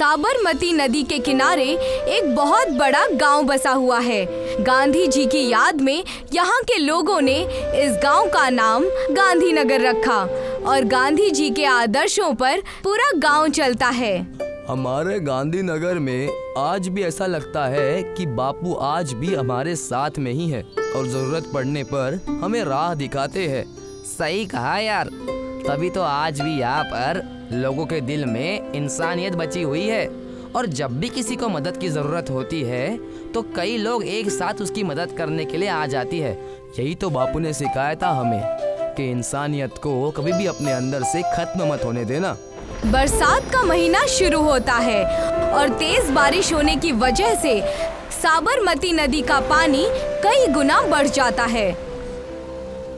साबरमती नदी के किनारे एक बहुत बड़ा गांव बसा हुआ है। गांधी जी की याद में यहाँ के लोगों ने इस गांव का नाम गांधीनगर रखा और गांधी जी के आदर्शों पर पूरा गांव चलता है। हमारे गांधीनगर में आज भी ऐसा लगता है कि बापू आज भी हमारे साथ में ही है और जरूरत पड़ने पर हमें राह दिखाते हैं। सही कहा यार, तभी तो आज भी यहाँ पर लोगों के दिल में इंसानियत बची हुई है और जब भी किसी को मदद की जरूरत होती है तो कई लोग एक साथ उसकी मदद करने के लिए आ जाती है। यही तो बापू ने सिखाया था हमें कि इंसानियत को कभी भी अपने अंदर से खत्म मत होने देना। बरसात का महीना शुरू होता है और तेज बारिश होने की वजह से साबरमती नदी का पानी कई गुना बढ़ जाता है।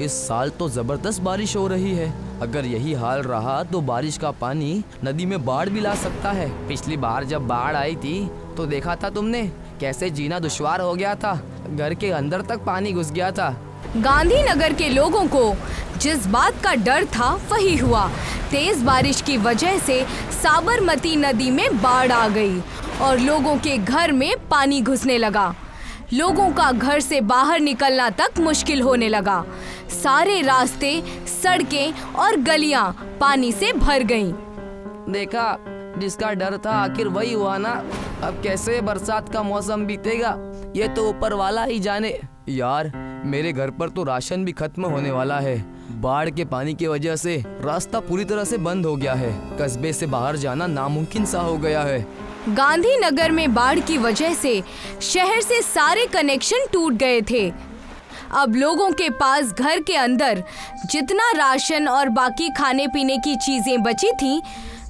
इस साल तो जबरदस्त बारिश हो रही है। अगर यही हाल रहा तो बारिश का पानी नदी में बाढ़ भी ला सकता है। पिछली बार जब बाढ़ आई थी तो देखा था तुमने कैसे जीना दुश्वार हो गया था, घर के अंदर तक पानी घुस गया था। गांधीनगर के लोगों को जिस बात का डर था वही हुआ। तेज बारिश की वजह से साबरमती नदी में बाढ़ आ गई और लोगों के घर में पानी घुसने लगा। लोगों का घर से बाहर निकलना तक मुश्किल होने लगा। सारे रास्ते, सड़कें और गलियां पानी से भर गईं। देखा, जिसका डर था आखिर वही हुआ ना। अब कैसे बरसात का मौसम बीतेगा ये तो ऊपर वाला ही जाने। यार, मेरे घर पर तो राशन भी खत्म होने वाला है। बाढ़ के पानी की वजह से रास्ता पूरी तरह से बंद हो गया है। कस्बे से बाहर जाना नामुमकिन सा हो गया है। गांधीनगर में बाढ़ की वजह से शहर से सारे कनेक्शन टूट गए थे। अब लोगों के पास घर के अंदर जितना राशन और बाकी खाने पीने की चीजें बची थीं,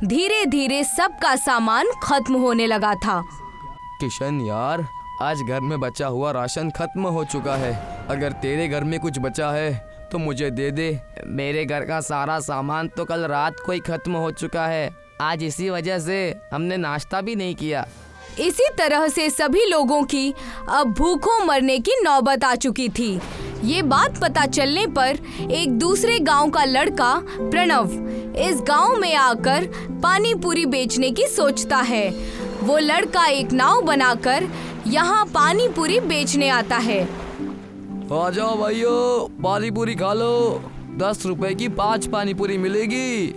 धीरे धीरे सबका सामान खत्म होने लगा था। किशन यार, आज घर में बचा हुआ राशन खत्म हो चुका है। अगर तेरे घर में कुछ बचा है तो मुझे दे दे। मेरे घर का सारा सामान तो कल रात को ही खत्म हो चुका है। आज इसी वजह से हमने नाश्ता भी नहीं किया। इसी तरह से सभी लोगों की अब भूखों मरने की नौबत आ चुकी थी। ये बात पता चलने पर एक दूसरे गांव का लड़का प्रणव इस गांव में आकर पानी पूरी बेचने की सोचता है। वो लड़का एक नाव बनाकर यहाँ पानी पूरी बेचने आता है। आ जाओ भाइयों, पानी पूरी खा लो। 10 रुपए की 5 पानी पूरी मिलेगी।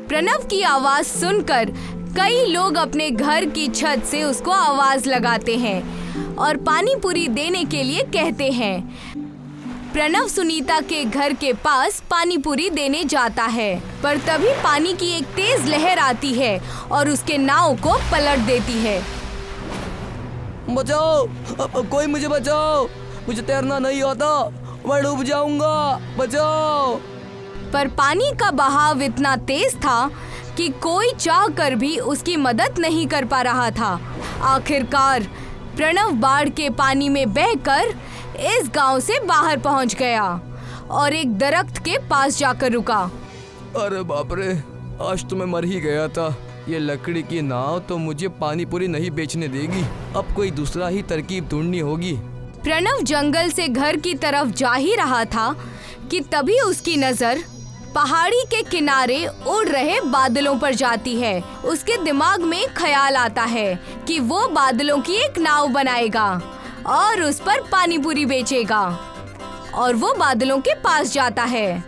प्रणव की आवाज सुनकर कई लोग अपने घर की छत से उसको आवाज लगाते हैं और पानी पूरी देने के लिए कहते हैं। प्रणव सुनीता के घर के पास पानी पूरी देने जाता है, पर तभी पानी की एक तेज लहर आती है और उसके नाव को पलट देती है। बचाओ, कोई मुझे बचाओ, मुझे तैरना नहीं आता, मैं डूब जाऊंगा, बचाओ। पर पानी का बहाव इतना तेज था कि कोई चाह कर भी उसकी मदद नहीं कर पा रहा था। आखिरकार प्रणव बाढ़ के पानी में बहकर इस गांव से बाहर पहुंच गया और एक दरख्त के पास जाकर रुका। अरे बाप रे, आज तो मैं मर ही गया था। ये लकड़ी की नाव तो मुझे पानी पूरी नहीं बेचने देगी। अब कोई दूसरा ही तरकीब ढूंढनी होगी। प्रणव जंगल से घर की तरफ जा ही रहा था कि तभी उसकी नजर पहाड़ी के किनारे उड़ रहे बादलों पर जाती है। उसके दिमाग में ख्याल आता है कि वो बादलों की एक नाव बनाएगा और उस पर पानी पूरी बेचेगा, और वो बादलों के पास जाता है।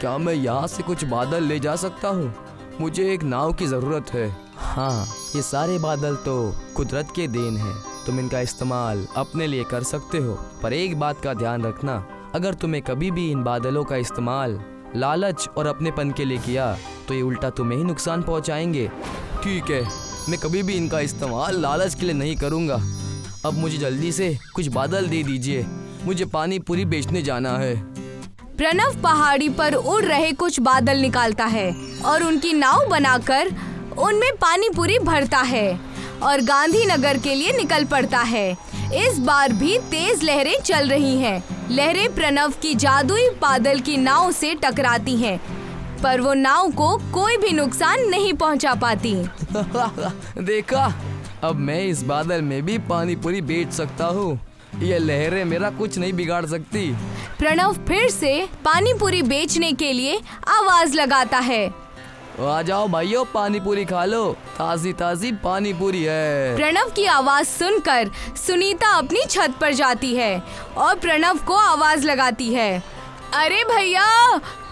क्या मैं यहाँ से कुछ बादल ले जा सकता हूँ? मुझे एक नाव की जरूरत है। हाँ, ये सारे बादल तो कुदरत के देन है। तुम इनका इस्तेमाल अपने लिए कर सकते हो, पर एक बात का ध्यान रखना, अगर तुम्हें कभी भी इन बादलों का इस्तेमाल लालच और अपनेपन के लिए किया तो ये उल्टा तुम्हें ही नुकसान पहुंचाएंगे। ठीक है, मैं कभी भी इनका इस्तेमाल लालच के लिए नहीं करूंगा। अब मुझे जल्दी से कुछ बादल दे दीजिए, मुझे पानी पूरी बेचने जाना है। प्रणव पहाड़ी पर उड़ रहे कुछ बादल निकालता है और उनकी नाव बनाकर उनमें पानी पूरी भरता है और गांधीनगर के लिए निकल पड़ता है। इस बार भी तेज लहरें चल रही हैं। लहरें प्रणव की जादुई बादल की नाव से टकराती हैं, पर वो नाव को कोई भी नुकसान नहीं पहुंचा पाती। देखा, अब मैं इस बादल में भी पानी पूरी बेच सकता हूँ। ये लहरें मेरा कुछ नहीं बिगाड़ सकती। प्रणव फिर से पानी पूरी बेचने के लिए आवाज लगाता है। आ जाओ भाइयों, पानी पूरी खा लो, ताजी ताजी पानी पूरी है। प्रणव की आवाज सुनकर सुनीता अपनी छत पर जाती है और प्रणव को आवाज लगाती है। अरे भैया,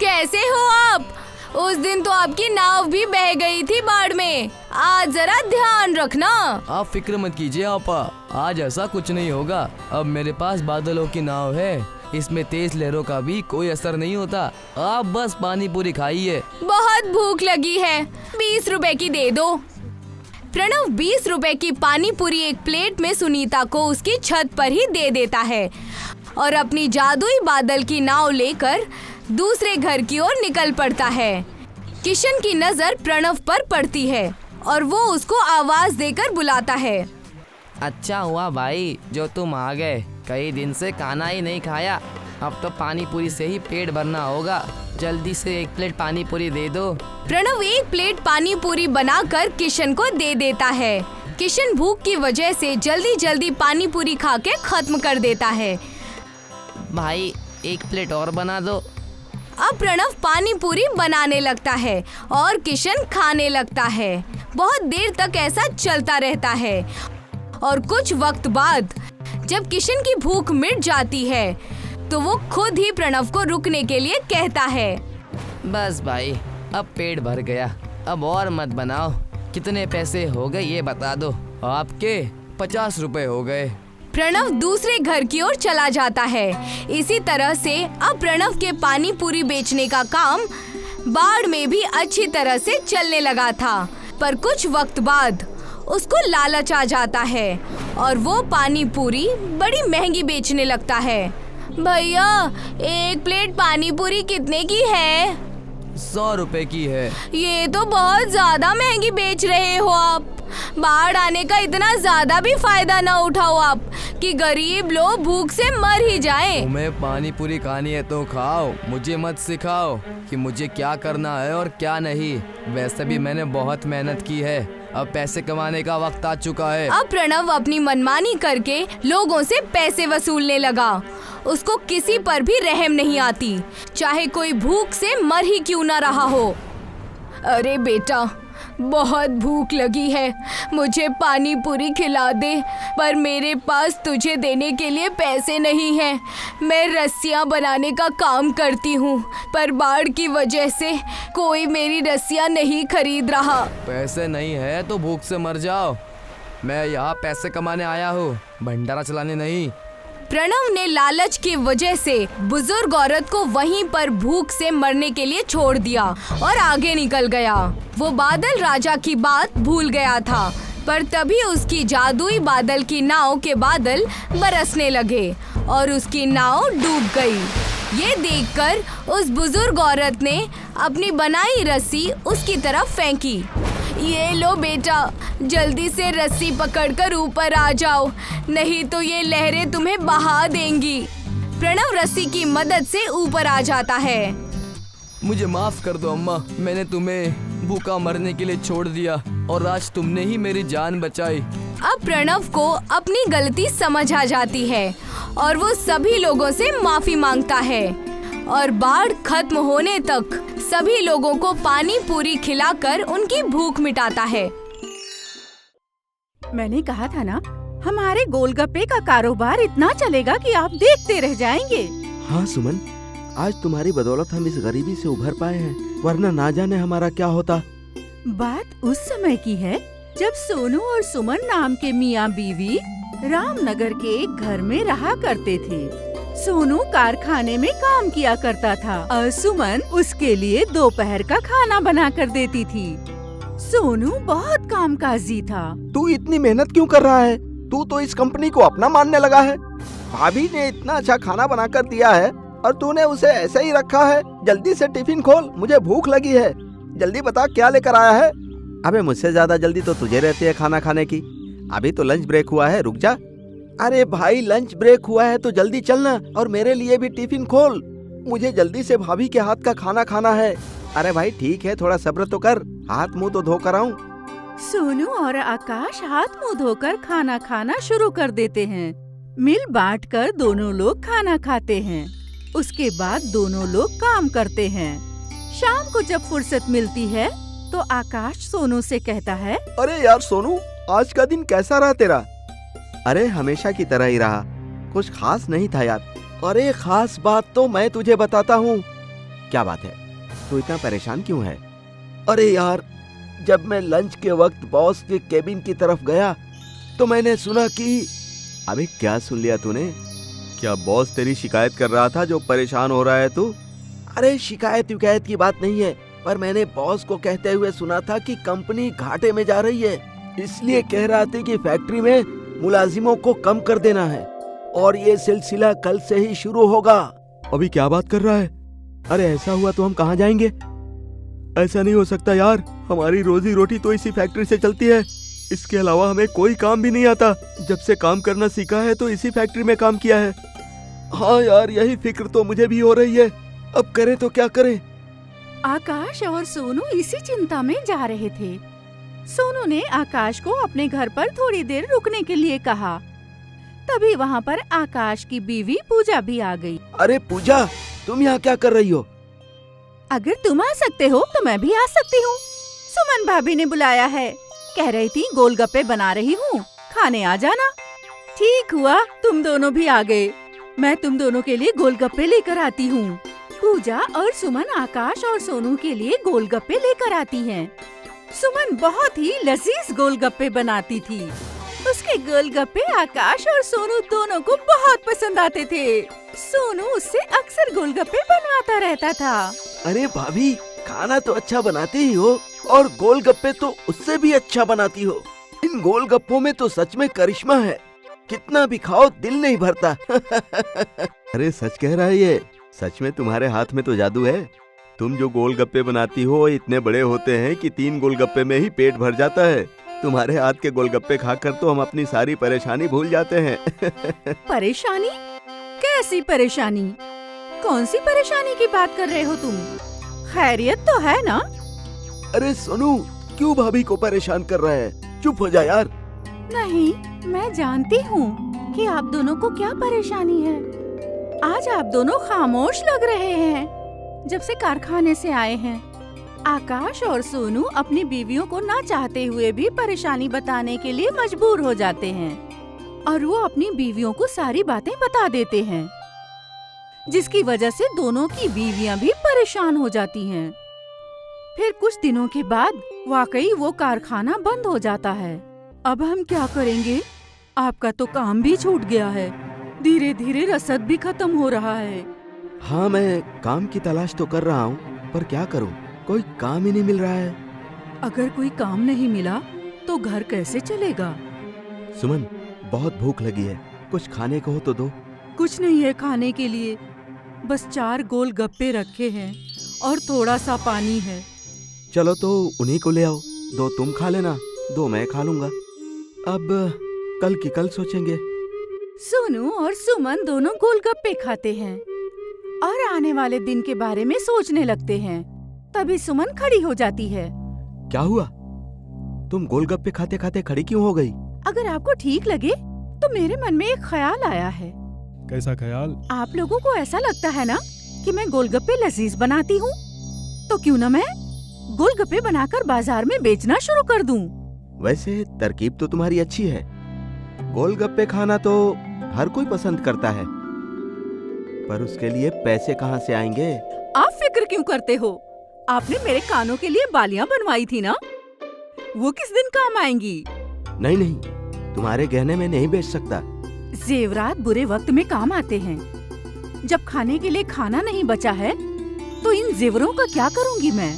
कैसे हो आप? उस दिन तो आपकी नाव भी बह गई थी बाढ़ में, आज जरा ध्यान रखना। आप फिक्र मत कीजिए आपा, आज ऐसा कुछ नहीं होगा। अब मेरे पास बादलों की नाव है, इसमें तेज लहरों का भी कोई असर नहीं होता। आप बस पानी पूरी खाइए। बहुत भूख लगी है, 20 रुपए की दे दो। प्रणव 20 रुपए की पानी पूरी एक प्लेट में सुनीता को उसकी छत पर ही दे देता है और अपनी जादुई बादल की नाव लेकर दूसरे घर की ओर निकल पड़ता है। किशन की नजर प्रणव पर पड़ती है और वो उसको आवाज देकर बुलाता है। अच्छा हुआ भाई जो तुम आ गए, कई दिन से खाना ही नहीं खाया। अब तो पानी पूरी से ही पेट भरना होगा। जल्दी से 1 प्लेट पानी पूरी दे दो। प्रणव 1 प्लेट पानी पूरी बनाकर किशन को दे देता है। किशन भूख की वजह से जल्दी जल्दी पानी पूरी खा के खत्म कर देता है। भाई 1 प्लेट और बना दो। अब प्रणव पानी पूरी बनाने लगता है और किशन खाने लगता है। बहुत देर तक ऐसा चलता रहता है और कुछ वक्त बाद जब किशन की भूख मिट जाती है तो वो खुद ही प्रणव को रुकने के लिए कहता है। बस भाई, अब पेट भर गया, अब और मत बनाओ। कितने पैसे हो गए ये बता दो। आपके 50 रुपए हो गए। प्रणव दूसरे घर की ओर चला जाता है। इसी तरह से अब प्रणव के पानी पूरी बेचने का काम बाढ़ में भी अच्छी तरह से चलने लगा था। पर कुछ वक्त बाद उसको लालच आ जाता है और वो पानी पूरी बड़ी महंगी बेचने लगता है। भैया, 1 प्लेट पानी पूरी कितने की है? 100 रुपए की है। ये तो बहुत ज्यादा महंगी बेच रहे हो आप। बाढ़ आने का इतना ज्यादा भी फायदा ना उठाओ आप कि गरीब लोग भूख से मर ही जाएं। तुम्हें पानी पूरी खानी है तो खाओ, मुझे मत सिखाओ कि मुझे क्या करना है और क्या नहीं। वैसे भी मैंने बहुत मेहनत की है, अब पैसे कमाने का वक्त आ चुका है। अब प्रणव अपनी मनमानी करके लोगों से पैसे वसूलने लगा। उसको किसी पर भी रहम नहीं आती, चाहे कोई भूख से मर ही क्यों ना रहा हो। अरे बेटा, बहुत भूख लगी है, मुझे पानी पूरी खिला दे, पर मेरे पास तुझे देने के लिए पैसे नहीं हैं। मैं रस्सियाँ बनाने का काम करती हूँ, पर बाढ़ की वजह से कोई मेरी रस्सियाँ नहीं खरीद रहा। पैसे नहीं है तो भूख से मर जाओ। मैं यहाँ पैसे कमाने आया हूँ, भंडारा चलाने नहीं। प्रणव ने लालच की वजह से बुजुर्ग औरत को वहीं पर भूख से मरने के लिए छोड़ दिया और आगे निकल गया। वो बादल राजा की बात भूल गया था, पर तभी उसकी जादुई बादल की नाव के बादल बरसने लगे और उसकी नाव डूब गई। ये देखकर उस बुजुर्ग औरत ने अपनी बनाई रस्सी उसकी तरफ फेंकी। ये लो बेटा, जल्दी से रस्सी पकड़कर ऊपर आ जाओ, नहीं तो ये लहरें तुम्हें बहा देंगी। प्रणव रस्सी की मदद से ऊपर आ जाता है। मुझे माफ कर दो अम्मा, मैंने तुम्हें भूखा मरने के लिए छोड़ दिया और आज तुमने ही मेरी जान बचाई। अब प्रणव को अपनी गलती समझ आ जाती है और वो सभी लोगों से माफी मांगता है और बाढ़ खत्म होने तक सभी लोगों को पानी पूरी खिलाकर उनकी भूख मिटाता है। मैंने कहा था ना, हमारे गोलगप्पे का कारोबार इतना चलेगा कि आप देखते रह जाएंगे। हाँ सुमन, आज तुम्हारी बदौलत हम इस गरीबी से उभर पाए हैं, वरना ना जाने हमारा क्या होता। बात उस समय की है जब सोनू और सुमन नाम के मियाँ बीवी रामनगर के एक घर में रहा करते थे। सोनू कारखाने में काम किया करता था और सुमन उसके लिए दोपहर का खाना बना कर देती थी। सोनू बहुत कामकाजी था। तू इतनी मेहनत क्यों कर रहा है? तू तो इस कंपनी को अपना मानने लगा है। भाभी ने इतना अच्छा खाना बना कर दिया है और तूने उसे ऐसे ही रखा है। जल्दी से टिफिन खोल, मुझे भूख लगी है। जल्दी बता क्या लेकर आया है। अबे मुझसे ज्यादा जल्दी तो तुझे रहती है खाना खाने की। अभी तो लंच ब्रेक हुआ है, रुक जा। अरे भाई, लंच ब्रेक हुआ है तो जल्दी चलना और मेरे लिए भी टिफिन खोल। मुझे जल्दी से भाभी के हाथ का खाना खाना है। अरे भाई ठीक है, थोड़ा सब्र तो कर, हाथ मुंह तो धोकर आऊं। सोनू और आकाश हाथ मुंह धोकर खाना खाना शुरू कर देते हैं। मिल बांटकर दोनों लोग खाना खाते हैं। उसके बाद दोनों लोग काम करते हैं। शाम को जब फुर्सत मिलती है तो आकाश सोनू से कहता है, अरे यार सोनू, आज का दिन कैसा रहा तेरा? अरे हमेशा की तरह ही रहा, कुछ खास नहीं था यार। अरे खास बात तो मैं तुझे बताता हूँ। क्या बात है, तू इतना परेशान क्यों है? अरे यार, जब मैं लंच के वक्त बॉस के केबिन की तरफ गया तो मैंने सुना कि... अबे क्या सुन लिया तूने? क्या बॉस तेरी शिकायत कर रहा था जो परेशान हो रहा है तू? अरे शिकायत विकायत की बात नहीं है, पर मैंने बॉस को कहते हुए सुना था कि कंपनी घाटे में जा रही है, इसलिए कह रहा था कि फैक्ट्री में मुलाजिमों को कम कर देना है और ये सिलसिला कल से ही शुरू होगा। अभी क्या बात कर रहा है? अरे ऐसा हुआ तो हम कहाँ जाएंगे? ऐसा नहीं हो सकता यार, हमारी रोजी रोटी तो इसी फैक्ट्री से चलती है, इसके अलावा हमें कोई काम भी नहीं आता। जब से काम करना सीखा है तो इसी फैक्ट्री में काम किया है। हाँ यार, यही फिक्र तो मुझे भी हो रही है, अब करें तो क्या करें? आकाश और सोनू इसी चिंता में जा रहे थे। सोनू ने आकाश को अपने घर पर थोड़ी देर रुकने के लिए कहा। तभी वहाँ पर आकाश की बीवी पूजा भी आ गई। अरे पूजा, तुम यहाँ क्या कर रही हो? अगर तुम आ सकते हो तो मैं भी आ सकती हूँ। सुमन भाभी ने बुलाया है, कह रही थी गोलगप्पे बना रही हूँ, खाने आ जाना। ठीक हुआ तुम दोनों भी आ गए, मैं तुम दोनों के लिए गोलगप्पे लेकर आती हूँ। पूजा और सुमन आकाश और सोनू के लिए गोलगप्पे लेकर आती हैं। सुमन बहुत ही लजीज गोलगप्पे बनाती थी। उसके गोलगप्पे आकाश और सोनू दोनों को बहुत पसंद आते थे। सोनू उससे अक्सर गोलगप्पे बनवाता रहता था। अरे भाभी, खाना तो अच्छा बनाती ही हो और गोलगप्पे तो उससे भी अच्छा बनाती हो। इन गोलगप्पों में तो सच में करिश्मा है, कितना भी खाओ दिल नहीं भरता। अरे सच कह रहा है ये, सच में तुम्हारे हाथ में तो जादू है। तुम जो गोलगप्पे बनाती हो इतने बड़े होते हैं कि 3 गोलगप्पे में ही पेट भर जाता है। तुम्हारे हाथ के गोलगप्पे खाकर तो हम अपनी सारी परेशानी भूल जाते हैं। परेशानी? कैसी परेशानी? कौन सी परेशानी की बात कर रहे हो तुम? खैरियत तो है ना? अरे सोनू, क्यों भाभी को परेशान कर रहा है? चुप हो जा यार। नहीं, मैं जानती हूँ कि आप दोनों को क्या परेशानी है। आज आप दोनों खामोश लग रहे हैं जब से कारखाने से आए हैं। आकाश और सोनू अपनी बीवियों को ना चाहते हुए भी परेशानी बताने के लिए मजबूर हो जाते हैं और वो अपनी बीवियों को सारी बातें बता देते हैं, जिसकी वजह से दोनों की बीवियां भी परेशान हो जाती हैं। फिर कुछ दिनों के बाद वाकई वो कारखाना बंद हो जाता है। अब हम क्या करेंगे? आपका तो काम भी छूट गया है, धीरे धीरे रसद भी खत्म हो रहा है। हाँ, मैं काम की तलाश तो कर रहा हूँ, पर क्या करूँ, कोई काम ही नहीं मिल रहा है। अगर कोई काम नहीं मिला तो घर कैसे चलेगा? सुमन, बहुत भूख लगी है, कुछ खाने को हो तो दो। कुछ नहीं है खाने के लिए, बस 4 गोल गप्पे रखे हैं और थोड़ा सा पानी है। चलो तो उन्हीं को ले आओ, 2 तुम खा लेना, 2 मैं खा लूंगा। अब कल की कल सोचेंगे। सोनू और सुमन दोनों गोलगप्पे खाते हैं और आने वाले दिन के बारे में सोचने लगते हैं। तभी सुमन खड़ी हो जाती है। क्या हुआ? तुम गोलगप्पे खाते खाते खड़ी क्यों हो गई? अगर आपको ठीक लगे तो मेरे मन में एक ख्याल आया है। कैसा ख्याल? आप लोगों को ऐसा लगता है ना कि मैं गोलगप्पे लजीज बनाती हूँ, तो क्यों ना मैं गोलगप्पे बनाकर बाजार में बेचना शुरू कर दूं। वैसे तरकीब तो तुम्हारी अच्छी है, गोलगप्पे खाना तो हर कोई पसंद करता है, पर उसके लिए पैसे कहाँ से आएंगे? आप फिक्र क्यों करते हो? आपने मेरे कानों के लिए बालियां बनवाई थी ना, वो किस दिन काम आएंगी? नहीं नहीं, तुम्हारे गहने में नहीं बेच सकता। जेवरात बुरे वक्त में काम आते हैं। जब खाने के लिए खाना नहीं बचा है तो इन जेवरों का क्या करूंगी मैं?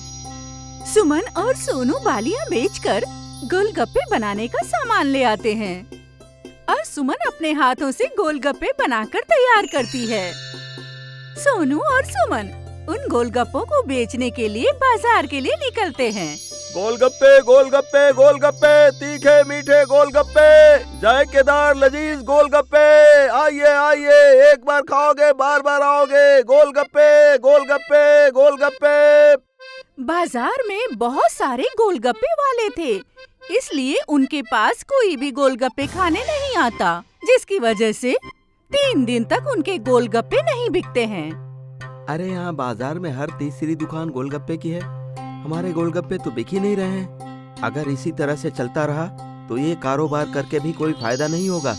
सुमन और सोनू बालियां बेचकर गोलगप्पे बनाने का सामान ले आते हैं और सुमन अपने हाथों से गोलगप्पे बनाकर तैयार करती है। सोनू और सुमन उन गोलगप्पों को बेचने के लिए बाजार के लिए निकलते हैं। गोलगप्पे गोलगप्पे गोलगप्पे, तीखे मीठे गोलगप्पे, जायकेदार लजीज गोलगप्पे, आइए आइए, एक बार खाओगे बार बार आओगे। गोलगप्पे गोलगप्पे गोलगप्पे। बाजार में बहुत सारे गोलगप्पे वाले थे, इसलिए उनके पास कोई भी गोलगप्पे खाने नहीं आता, जिसकी वजह से 3 दिन तक उनके गोलगप्पे नहीं बिकते हैं। अरे यहाँ बाजार में हर तीसरी दुकान गोलगप्पे की है, हमारे गोलगप्पे तो बिक ही नहीं रहे हैं। अगर इसी तरह से चलता रहा तो ये कारोबार करके भी कोई फायदा नहीं होगा।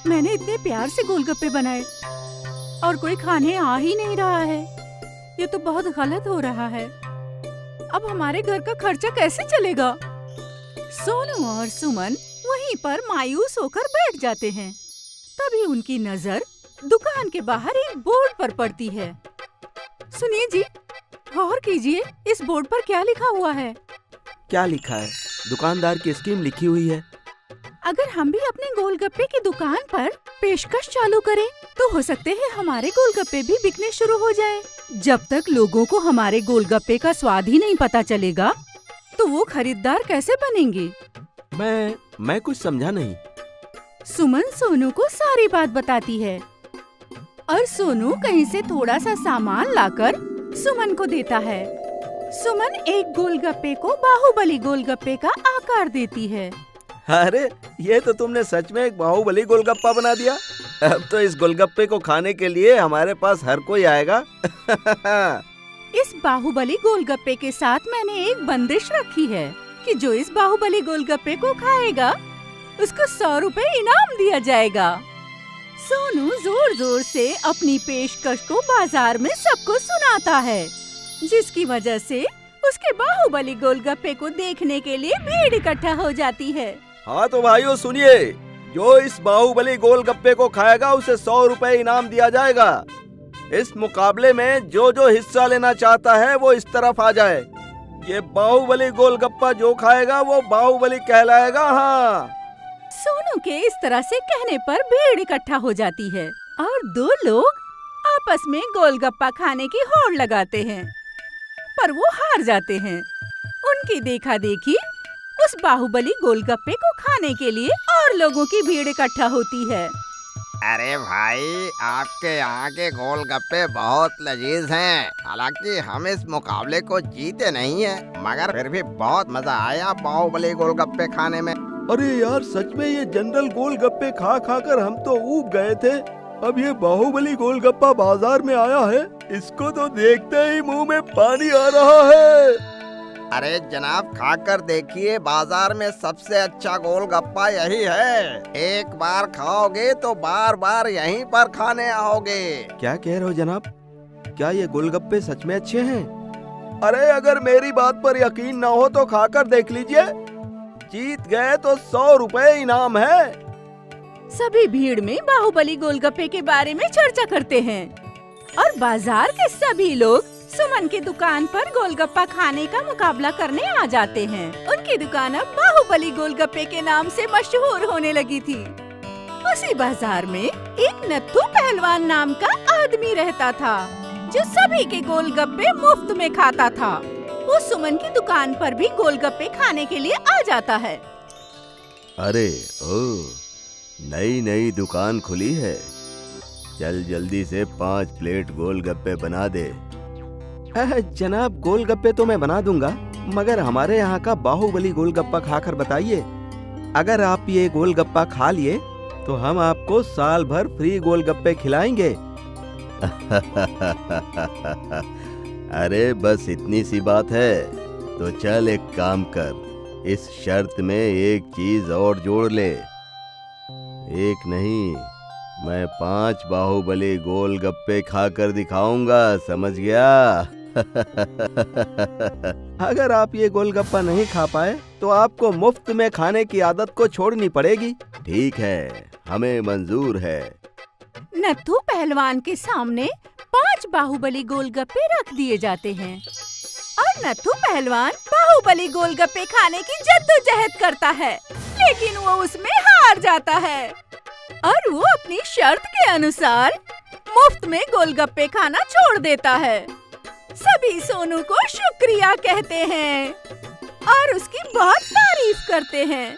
मैंने इतने प्यार से गोलगप्पे बनाए और कोई खाने आ ही नहीं रहा है। ये तो बहुत गलत हो रहा है। अब हमारे घर का खर्चा कैसे चलेगा? सोनू और सुमन वहीं पर मायूस होकर बैठ जाते हैं। तभी उनकी नजर दुकान के बाहर एक बोर्ड पर पड़ती है। सुनिए जी, गौर कीजिए, इस बोर्ड पर क्या लिखा हुआ है? क्या लिखा है? दुकानदार की स्कीम लिखी हुई है। अगर हम भी अपने गोलगप्पे की दुकान पर पेशकश चालू करें तो हो सकते हैं हमारे गोलगप्पे भी बिकने शुरू हो जाएं। जब तक लोगों को हमारे गोलगप्पे का स्वाद ही नहीं पता चलेगा तो वो खरीदार कैसे बनेंगे? मैं कुछ समझा नहीं। सुमन सोनू को सारी बात बताती है और सोनू कहीं से थोड़ा सा सामान लाकर सुमन को देता है। सुमन एक गोलगप्पे को बाहुबली गोलगप्पे का आकार देती है। अरे ये तो तुमने सच में एक बाहुबली गोलगप्पा बना दिया। अब तो इस गोलगप्पे को खाने के लिए हमारे पास हर कोई आएगा। इस बाहुबली गोलगप्पे के साथ मैंने एक बंदिश रखी है कि जो इस बाहुबली गोलगप्पे को खाएगा उसको 100 रुपए इनाम दिया जाएगा। सोनू जोर जोर से अपनी पेशकश को बाजार में सबको सुनाता है, जिसकी वजह से उसके बाहुबली गोलगप्पे को देखने के लिए भीड़ इकट्ठा हो जाती है। हाँ तो भाइयों सुनिए, जो इस बाहुबली गोलगप्पे को खाएगा उसे 100 रुपए इनाम दिया जाएगा। इस मुकाबले में जो जो हिस्सा लेना चाहता है वो इस तरफ आ जाए। ये बाहुबली गोलगप्पा जो खाएगा वो बाहुबली कहलाएगा। हाँ। सोनू के इस तरह से कहने पर भीड़ इकट्ठा हो जाती है और दो लोग आपस में गोलगप्पा खाने की होड़ लगाते हैं, पर वो हार जाते हैं। उनकी देखा देखी उस बाहुबली गोलगप्पे को खाने के लिए और लोगों की भीड़ इकट्ठा होती है। अरे भाई, आपके यहाँ के गोलगप्पे बहुत लजीज हैं। हालांकि हम इस मुकाबले को जीते नहीं हैं, मगर फिर भी बहुत मजा आया बाहुबली गोलगप्पे खाने में। अरे यार सच में ये जनरल गोलगप्पे खा खा कर हम तो ऊब गए थे। अब ये बाहुबली गोलगप्पा बाजार में आया है, इसको तो देखते ही मुंह में पानी आ रहा है। अरे जनाब, खाकर देखिए, बाजार में सबसे अच्छा गोलगप्पा यही है। एक बार खाओगे तो बार बार यहीं पर खाने आओगे। क्या कह रहे हो जनाब? क्या ये गोलगप्पे सच में अच्छे हैं? अरे अगर मेरी बात पर यकीन न हो तो खाकर देख लीजिए। जीत गए तो 100 रुपए इनाम है। सभी भीड़ में बाहुबली गोलगप्पे के बारे में चर्चा करते हैं और बाजार के सभी लोग सुमन की दुकान पर गोलगप्पा खाने का मुकाबला करने आ जाते हैं। उनकी दुकान अब बाहुबली गोलगप्पे के नाम से मशहूर होने लगी थी। उसी बाजार में एक नत्थू पहलवान नाम का आदमी रहता था, जो सभी के गोलगप्पे मुफ्त में खाता था। वो सुमन की दुकान पर भी गोलगप्पे खाने के लिए आ जाता है। अरे ओ, नई दुकान खुली है, चल जल्दी से 5 प्लेट गोलगप्पे बना दे। जनाब गोलगप्पे तो मैं बना दूंगा, मगर हमारे यहाँ का बाहुबली गोलगप्पा खाकर बताइए। अगर आप ये गोलगप्पा खा लिए तो हम आपको साल भर फ्री गोलगप्पे खिलाएंगे। अरे बस इतनी सी बात है, तो चल एक काम कर, इस शर्त में एक चीज और जोड़ ले। एक नहीं, मैं 5 बाहुबली गोलगप्पे खाकर दिखाऊंगा, समझ गया? अगर आप ये गोलगप्पा नहीं खा पाए तो आपको मुफ्त में खाने की आदत को छोड़नी पड़ेगी। ठीक है, हमें मंजूर है। नत्थू पहलवान के सामने 5 बाहुबली गोलगप्पे रख दिए जाते हैं और नत्थू पहलवान बाहुबली गोलगप्पे खाने की जद्दोजहद करता है, लेकिन वो उसमें हार जाता है और वो अपनी शर्त के अनुसार मुफ्त में गोलगप्पे खाना छोड़ देता है। सभी सोनू को शुक्रिया कहते हैं और उसकी बहुत तारीफ करते हैं।